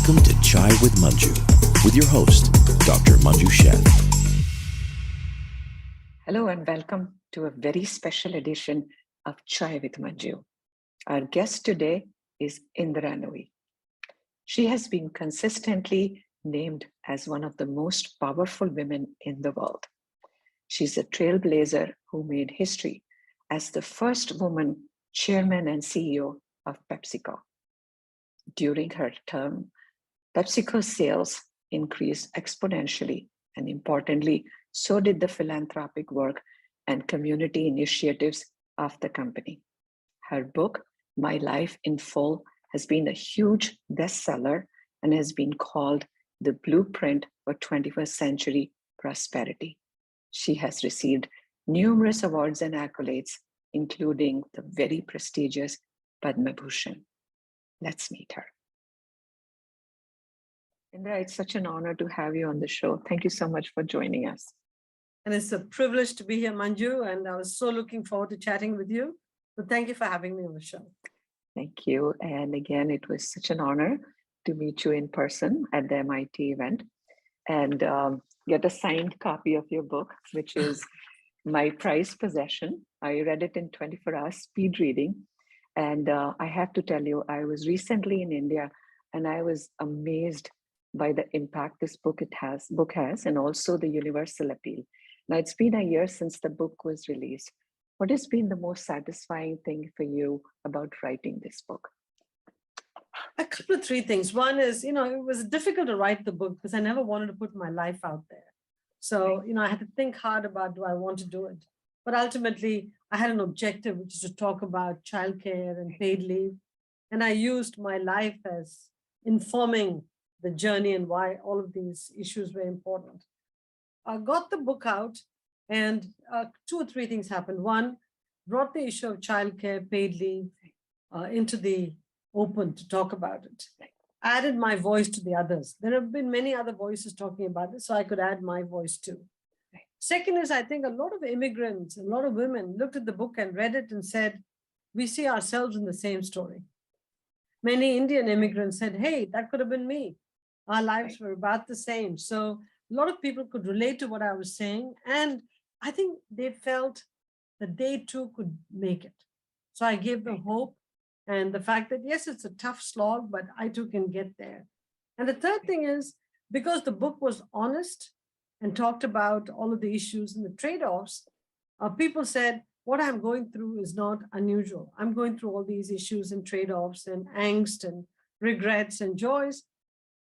Welcome to Chai with Manju, with your host, Dr. Manju Sheth. Hello and welcome to a very special edition of Chai with Manju. Our guest today is Indra Nooyi. She has been consistently named as one of the most powerful women in the world. She's a trailblazer who made history as the first woman chairman and CEO of PepsiCo. During her term, PepsiCo sales increased exponentially, and importantly, so did the philanthropic work and community initiatives of the company. Her book, My Life in Full, has been a huge bestseller and has been called the blueprint for 21st century prosperity. She has received numerous awards and accolades, including the very prestigious Padma Bhushan. Let's meet her. Indra, it's such an honor to have you on the show. Thank you so much for joining us. And it's a privilege to be here, Manju, and I was so looking forward to chatting with you. So thank you for having me on the show. Thank you. And again, it was such an honor to meet you in person at the MIT event and get a signed copy of your book, which is my prized possession. I read it in 24 hours speed reading. And I have to tell you, I was recently in India and I was amazed by the impact this book has, and also the universal appeal. Now, it's been a year since the book was released. What has been the most satisfying thing for you about writing this book? A couple of three things. One is, it was difficult to write the book because I never wanted to put my life out there. So, I had to think hard about, do I want to do it? But ultimately, I had an objective, which is to talk about childcare and paid leave. And I used my life as informing the journey and why all of these issues were important. I got the book out and two or three things happened. One, brought the issue of childcare, paid leave into the open to talk about it. Added my voice to the others. There have been many other voices talking about it, so I could add my voice too. Second is, I think a lot of immigrants, a lot of women looked at the book and read it and said, we see ourselves in the same story. Many Indian immigrants said, hey, that could have been me. Our lives were about the same. So a lot of people could relate to what I was saying. And I think they felt that they too could make it. So I gave them hope and the fact that, yes, it's a tough slog, but I too can get there. And the third thing is, because the book was honest and talked about all of the issues and the trade-offs, people said, what I'm going through is not unusual. I'm going through all these issues and trade-offs and angst and regrets and joys.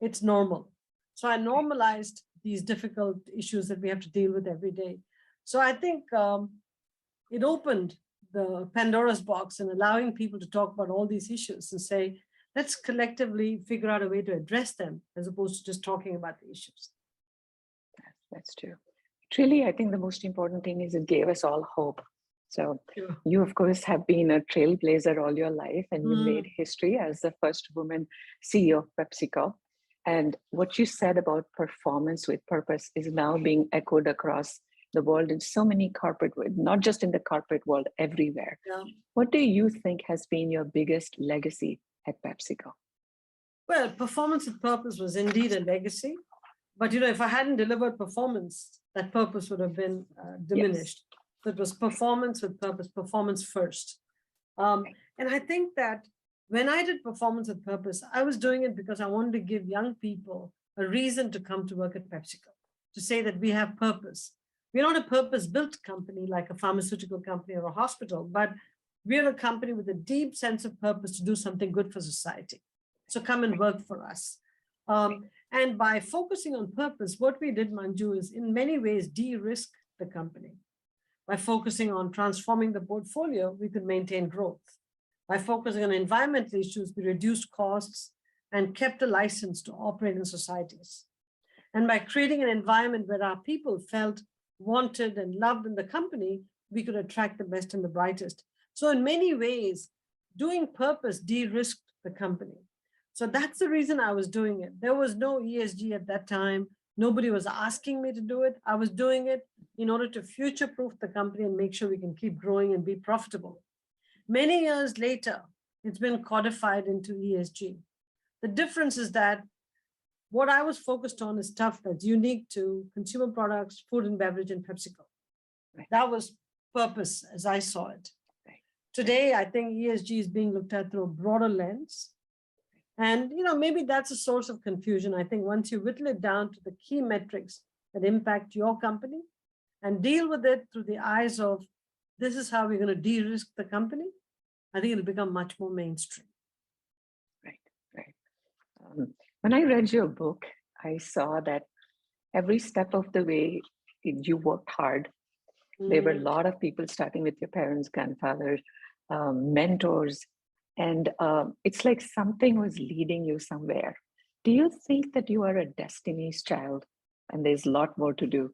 It's normal. So I normalized these difficult issues that we have to deal with every day. So I think it opened the Pandora's box and allowing people to talk about all these issues and say, let's collectively figure out a way to address them as opposed to just talking about the issues. That's true. Truly, I think the most important thing is it gave us all hope. So you, of course, have been a trailblazer all your life and you made history as the first woman CEO of PepsiCo. And what you said about performance with purpose is now being echoed across the world in so many corporate world, not just in the corporate world, everywhere. Yeah. What do you think has been your biggest legacy at PepsiCo? Well, performance with purpose was indeed a legacy. But, if I hadn't delivered performance, that purpose would have been diminished. Yes. So it was performance with purpose, performance first. And I think that when I did performance with purpose, I was doing it because I wanted to give young people a reason to come to work at PepsiCo, to say that we have purpose. We're not a purpose-built company like a pharmaceutical company or a hospital, but we're a company with a deep sense of purpose to do something good for society. So come and work for us. And by focusing on purpose, what we did, Manju, is in many ways de-risk the company. By focusing on transforming the portfolio, we could maintain growth. By focusing on environmental issues, we reduced costs and kept a license to operate in societies. And by creating an environment where our people felt wanted and loved in the company, we could attract the best and the brightest. So in many ways, doing purpose de-risked the company. So that's the reason I was doing it. There was no ESG at that time. Nobody was asking me to do it. I was doing it in order to future-proof the company and make sure we can keep growing and be profitable. Many years later, it's been codified into ESG. The difference is that what I was focused on is stuff that's unique to consumer products, food and beverage, and PepsiCo. Right. That was purpose as I saw it. Right. Today, I think ESG is being looked at through a broader lens. And maybe that's a source of confusion. I think once you whittle it down to the key metrics that impact your company and deal with it through the eyes of this is how we're going to de-risk the company, I think it'll become much more mainstream. Right, right. When I read your book, I saw that every step of the way you worked hard. There were a lot of people starting with your parents, grandfathers, mentors, and it's like something was leading you somewhere. Do you think that you are a destiny's child and there's a lot more to do?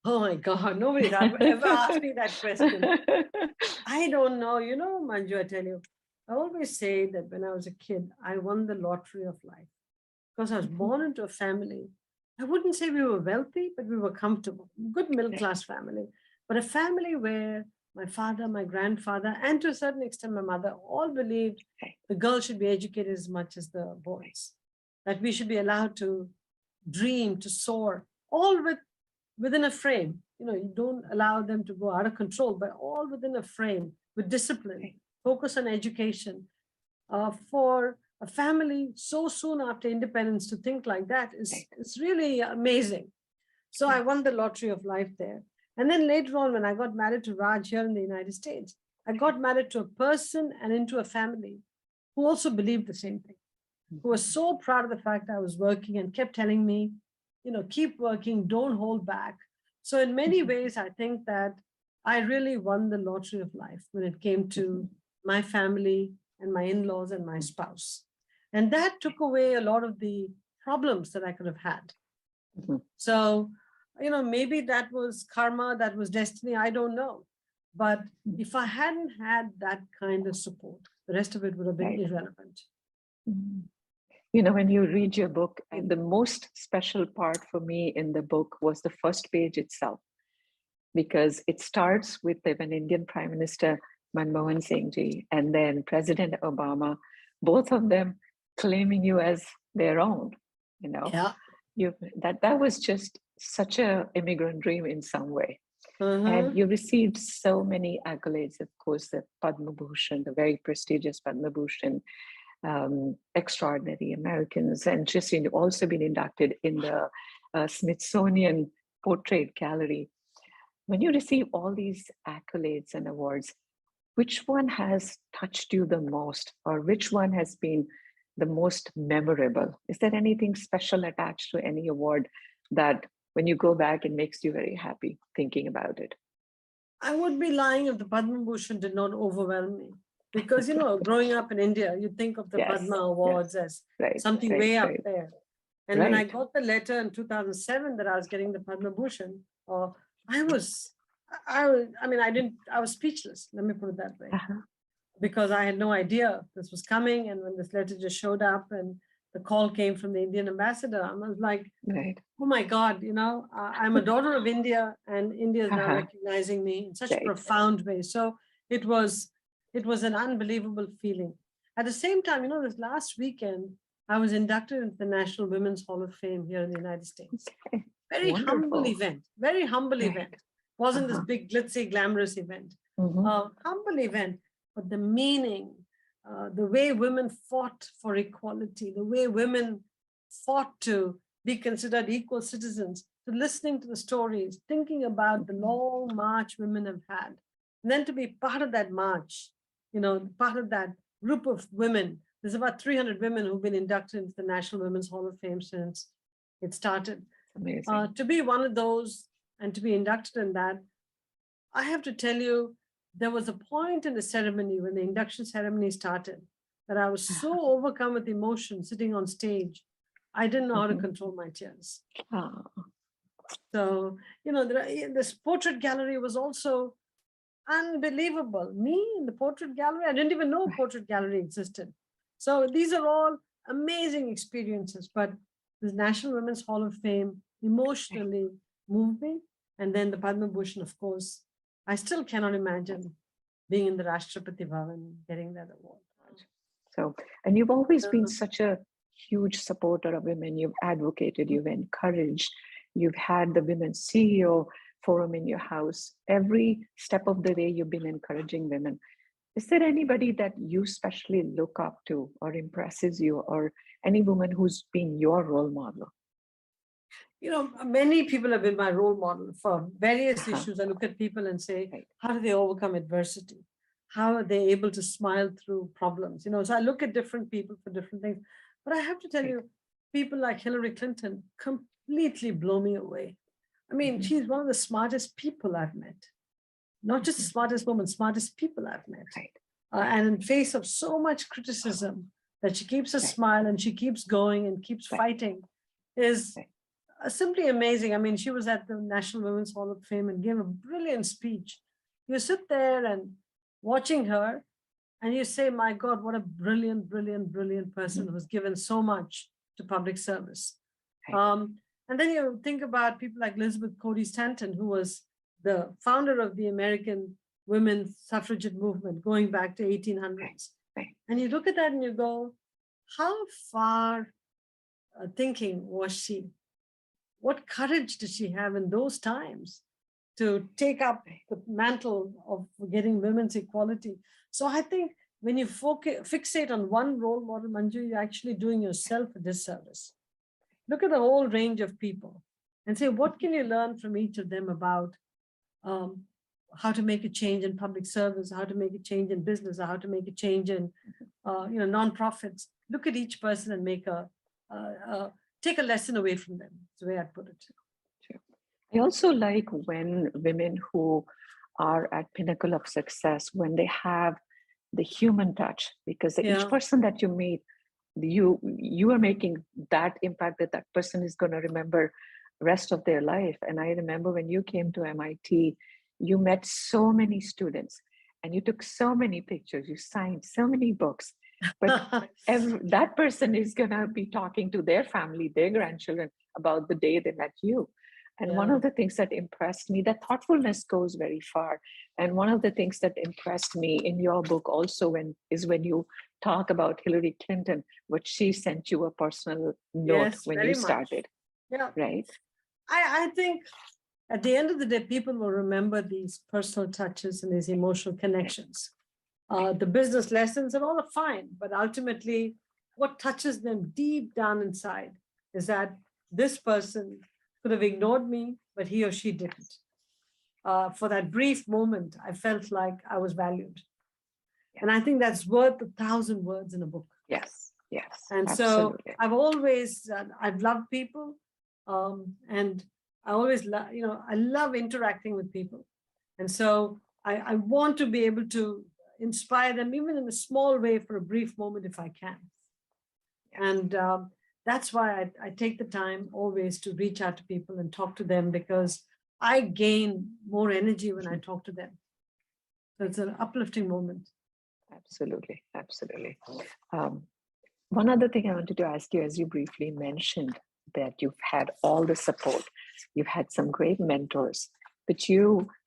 Oh my God, nobody's ever asked me that question. I don't know. Manju, I tell you, I always say that when I was a kid, I won the lottery of life because I was born into a family. I wouldn't say we were wealthy, but we were comfortable, good middle-class family, but a family where my father, my grandfather, and to a certain extent, my mother all believed the girls should be educated as much as the boys, that we should be allowed to dream, to soar, all within a frame. You don't allow them to go out of control, but all within a frame with discipline, focus on education. For a family so soon after independence to think like that is really amazing. So I won the lottery of life there. And then later on, when I got married to Raj here in the United States, I got married to a person and into a family who also believed the same thing, who was so proud of the fact I was working and kept telling me, keep working, don't hold back. So in many ways, I think that I really won the lottery of life when it came to my family and my in-laws and my spouse. And that took away a lot of the problems that I could have had. So, maybe that was karma, that was destiny, I don't know. But if I hadn't had that kind of support, the rest of it would have been irrelevant. When you read your book, the most special part for me in the book was the first page itself, because it starts with an Indian Prime Minister, Manmohan Singh ji, and then President Obama, both of them claiming you as their own. Yeah. That was just such an immigrant dream in some way. And you received so many accolades, of course, the Padma Bhushan, the very prestigious Padma Bhushan, extraordinary Americans, and just also been inducted in the Smithsonian Portrait Gallery. When you receive all these accolades and awards, which one has touched you the most, or which one has been the most memorable? Is there anything special attached to any award that when you go back, it makes you very happy thinking about it? I would be lying if the Padma Bhushan did not overwhelm me. Because, growing up in India, you think of the Padma Awards as something way up there. And when I got the letter in 2007 that I was getting the Padma Bhushan, I was speechless. Let me put it that way. Because I had no idea this was coming. And when this letter just showed up and the call came from the Indian ambassador, I was like, oh my God, I'm a daughter of India, and India is now recognizing me in such a profound way. So it was an unbelievable feeling. At the same time, this last weekend, I was inducted into the National Women's Hall of Fame here in the United States. Very humble event. Wasn't this big, glitzy, glamorous event. Humble event, but the meaning, the way women fought for equality, the way women fought to be considered equal citizens, to listening to the stories, thinking about the long march women have had, and then to be part of that march, part of that group of women. There's about 300 women who've been inducted into the National Women's Hall of Fame since it started. Amazing. To be one of those and to be inducted in that, I have to tell you, there was a point in the ceremony when the induction ceremony started that I was so overcome with emotion sitting on stage, I didn't know how to control my tears. So, this portrait gallery was also unbelievable. Me in the portrait gallery, I didn't even know a portrait gallery existed. So these are all amazing experiences, but the National Women's Hall of Fame emotionally moved me. And then the Padma Bhushan, of course, I still cannot imagine being in the Rashtrapati Bhavan getting that award. So, and you've always been such a huge supporter of women. You've advocated, you've encouraged, you've had the Women CEO Forum in your house. Every step of the way, you've been encouraging women. Is there anybody that you especially look up to or impresses you, or any woman who's been your role model? You know, many people have been my role model for various Uh-huh. issues. I look at people and say, Right. how do they overcome adversity? How are they able to smile through problems? You know, so I look at different people for different things. But I have to tell Right. you, people like Hillary Clinton completely blow me away. I mean, Mhm. she's one of the smartest people I've met. Not just the smartest woman, smartest people I've met. Right. And in face of so much criticism, that she keeps a Right. smile and she keeps going and keeps Right. fighting is Right. simply amazing. I mean, she was at the National Women's Hall of Fame and gave a brilliant speech. You sit there and watching her and you say, my God, what a brilliant, brilliant, brilliant person who's given so much to public service. Right. And then you think about people like Elizabeth Cady Stanton, who was the founder of the American women's suffragette movement going back to 1800s. Right. And you look at that and you go, how far thinking was she? What courage did she have in those times to take up the mantle of getting women's equality? So I think when you fixate on one role model, Manju, you're actually doing yourself a disservice. Look at the whole range of people and say, what can you learn from each of them about how to make a change in public service, how to make a change in business, or how to make a change in nonprofits. Look at each person and make take a lesson away from them. That's the way I'd put it. I also like when women who are at pinnacle of success, when they have the human touch, because each person that you meet, you are making that impact that person is going to remember rest of their life. And I remember when you came to MIT, you met so many students and you took so many pictures, you signed so many books, but that person is going to be talking to their family, their grandchildren about the day they met you. And one of the things that impressed me, that thoughtfulness goes very far. And one of the things that impressed me in your book also is when you talk about Hillary Clinton, what she sent you a personal note when you started. Yeah. Right. I think at the end of the day, people will remember these personal touches and these emotional connections. The business lessons are all fine, but ultimately what touches them deep down inside is that this person could have ignored me, but he or she didn't. For that brief moment, I felt like I was valued. And I think that's worth 1,000 words in a book. Yes, yes. And absolutely. so I've always, I've loved people. And I always, I love interacting with people. And so I want to be able to inspire them, even in a small way for a brief moment, if I can. And that's why I take the time always to reach out to people and talk to them, because I gain more energy when I talk to them. So it's an uplifting moment. Absolutely, absolutely. One other thing I wanted to ask you, as you briefly mentioned, that you've had all the support, you've had some great mentors, but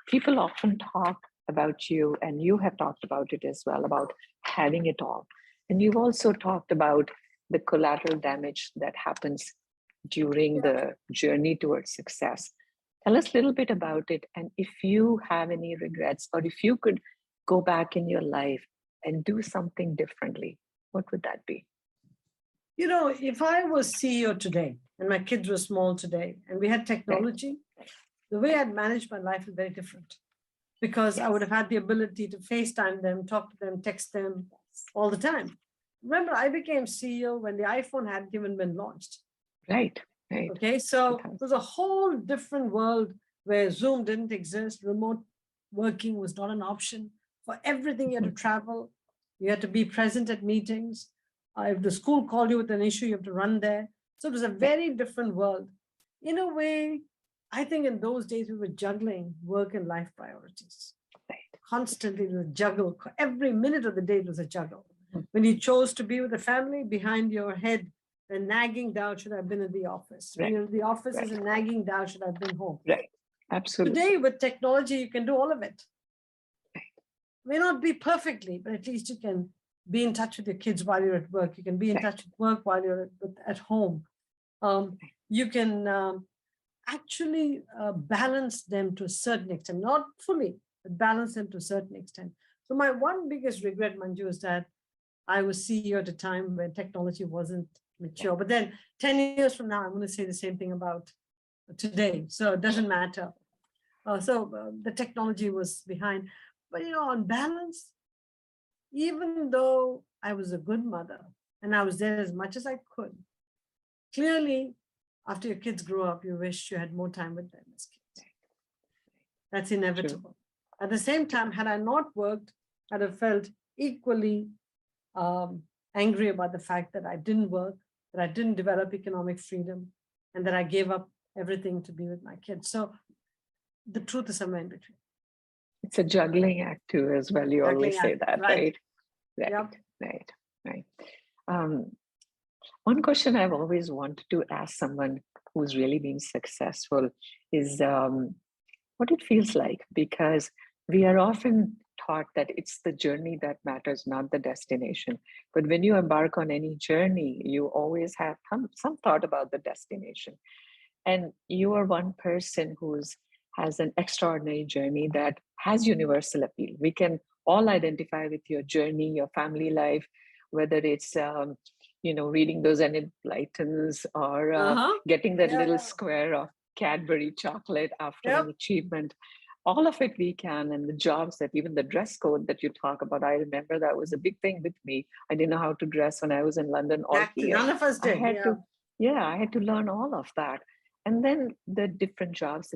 people often talk about you, and you have talked about it as well, about having it all. And you've also talked about the collateral damage that happens during the journey towards success. Tell us a little bit about it. And if you have any regrets, or if you could go back in your life and do something differently, what would that be? You know, if I was CEO today and my kids were small today and we had technology, the way I'd manage my life is very different, because I would have had the ability to FaceTime them, talk to them, text them all the time. Remember, I became CEO when the iPhone hadn't even been launched. Right, right. Okay, so it was a whole different world where Zoom didn't exist. Remote working was not an option. For everything, you had to travel. You had to be present at meetings. If the school called you with an issue, you have to run there. So it was a very different world. In a way, I think in those days, we were juggling work and life priorities. Right. Constantly, it was a juggle. Every minute of the day, it was a juggle. When you chose to be with the family, behind your head, a nagging doubt, should I have been in the office? When you're in the office, is a nagging doubt, should I have been home? Right. Absolutely. Today, with technology, you can do all of it. Right. May not be perfectly, but at least you can be in touch with your kids while you're at work. You can be in touch with work while you're at home. You can actually balance them to a certain extent, not fully, but balance them to a certain extent. So my one biggest regret, Manju, is that I was CEO at a time when technology wasn't mature. But then 10 years from now, I'm going to say the same thing about today. So it doesn't matter. The technology was behind. But, on balance, even though I was a good mother and I was there as much as I could, clearly, after your kids grow up, you wish you had more time with them as kids. That's inevitable. True. At the same time, had I not worked, I'd have felt equally angry about the fact that I didn't work, that I didn't develop economic freedom, and that I gave up everything to be with my kids. So the truth is somewhere in between. It's a juggling act too, as well. You always say that, right? Yep. Right. One question I've always wanted to ask someone who's really been successful is what it feels like, because we are often taught that it's the journey that matters, not the destination. But when you embark on any journey, you always have some thought about the destination. And you are one person has an extraordinary journey that has universal appeal. We can all identify with your journey, your family life, whether it's reading those enlightens or getting that little square of Cadbury chocolate after an achievement. All of it we can, and the jobs, that even the dress code that you talk about, I remember that was a big thing with me. I didn't know how to dress when I was in London or here. None of us did. I had to learn all of that. And then the different jobs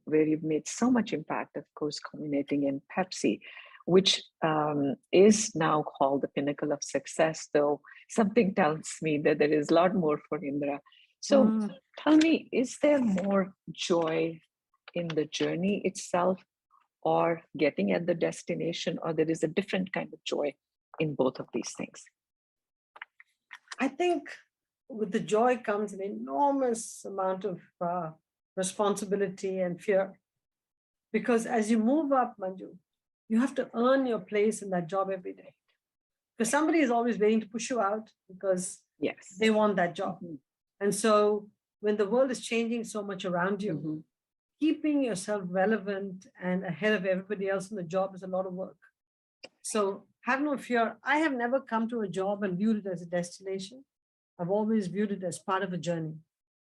where you've made so much impact, of course, culminating in Pepsi, which is now called the pinnacle of success, though something tells me that there is a lot more for Indra. So tell me, is there more joy in the journey itself or getting at the destination, or there is a different kind of joy in both of these things? I think with the joy comes an enormous amount of responsibility and fear. Because as you move up, Manju, you have to earn your place in that job every day. Because somebody is always waiting to push you out because they want that job. And so when the world is changing so much around you, keeping yourself relevant and ahead of everybody else in the job is a lot of work. So have no fear. I have never come to a job and viewed it as a destination. I've always viewed it as part of a journey.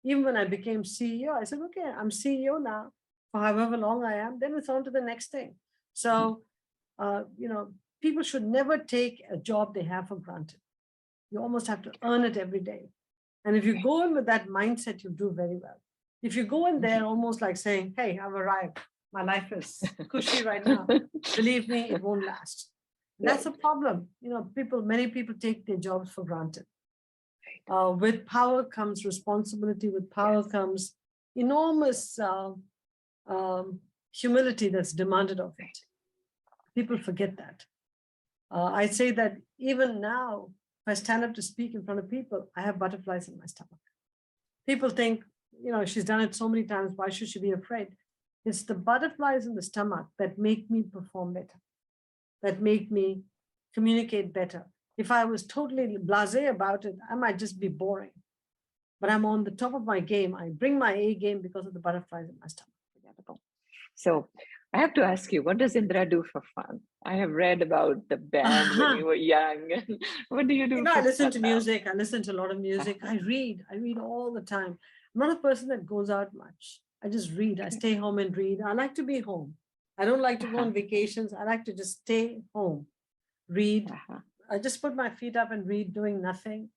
Even when I became CEO, I said, okay, I'm CEO now for however long I am, then it's on to the next thing. So, people should never take a job they have for granted. You almost have to earn it every day. And if you go in with that mindset, you'll do very well. If you go in there almost like saying, hey, I've arrived, my life is cushy right now, believe me, it won't last. That's a problem. Many people take their jobs for granted. With power comes responsibility. With power comes enormous humility that's demanded of it. People forget that. I say that even now, if I stand up to speak in front of people, I have butterflies in my stomach. People think, she's done it so many times, why should she be afraid? It's the butterflies in the stomach that make me perform better, that make me communicate better. If I was totally blasé about it, I might just be boring. But I'm on the top of my game. I bring my A game because of the butterflies in my stomach. So I have to ask you, what does Indra do for fun? I have read about the band when you were young. What do you do? I listen to music. I listen to a lot of music. I read all the time. I'm not a person that goes out much. I just read. I stay home and read. I like to be home. I don't like to go on vacations. I like to just stay home, read. I just put my feet up and read, doing nothing.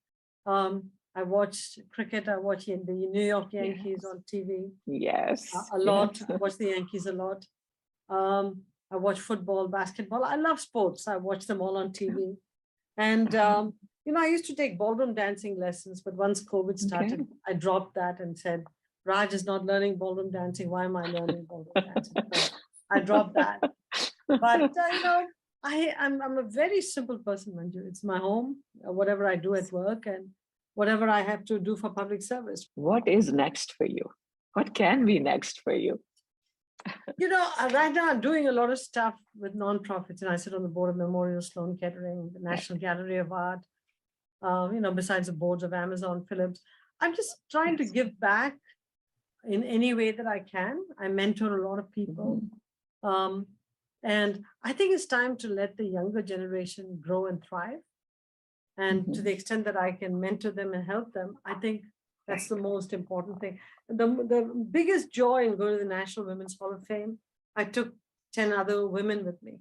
I watch cricket. I watch the New York Yankees on TV. Yes. A lot. I watch the Yankees a lot. I watch football, basketball. I love sports. I watch them all on TV. And, I used to take ballroom dancing lessons, but once COVID started, I dropped that and said, Raj is not learning ballroom dancing. Why am I learning ballroom dancing? So I dropped that. But, I'm a very simple person, Manju. It's my home, whatever I do at work and whatever I have to do for public service. What is next for you? What can be next for you? Right now I'm doing a lot of stuff with nonprofits, and I sit on the board of Memorial Sloan Kettering, the National Gallery of Art, besides the boards of Amazon, Philips. I'm just trying to give back in any way that I can. I mentor a lot of people. And I think it's time to let the younger generation grow and thrive. And to the extent that I can mentor them and help them, I think that's the most important thing. The biggest joy in going to the National Women's Hall of Fame, I took 10 other women with me.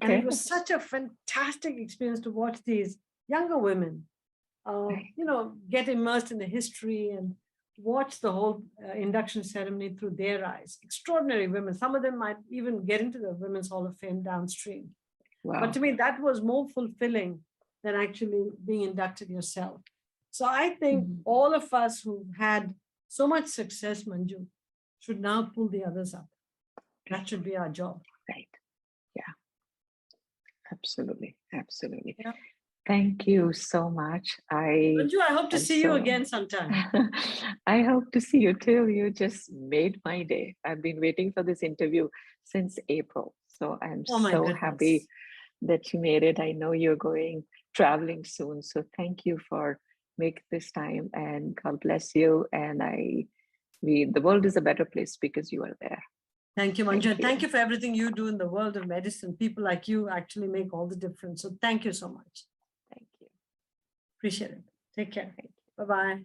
And it was such a fantastic experience to watch these younger women, get immersed in the history and watch the whole induction ceremony through their eyes. Extraordinary women. Some of them might even get into the Women's Hall of Fame downstream. Wow. But to me, that was more fulfilling than actually being inducted yourself. So I think all of us who've had so much success, Manju, should now pull the others up. That should be our job. Right. Yeah. Absolutely. Absolutely. Yeah. Thank you so much. Manju, I hope to see you again sometime. I hope to see you too. You just made my day. I've been waiting for this interview since April. So I'm so happy that you made it. I know you're traveling soon. So thank you for making this time, and God bless you. And the world is a better place because you are there. Thank you, Manju. Thank you for everything you do in the world of medicine. People like you actually make all the difference. So thank you so much. Thank you. Appreciate it. Take care. Bye-bye.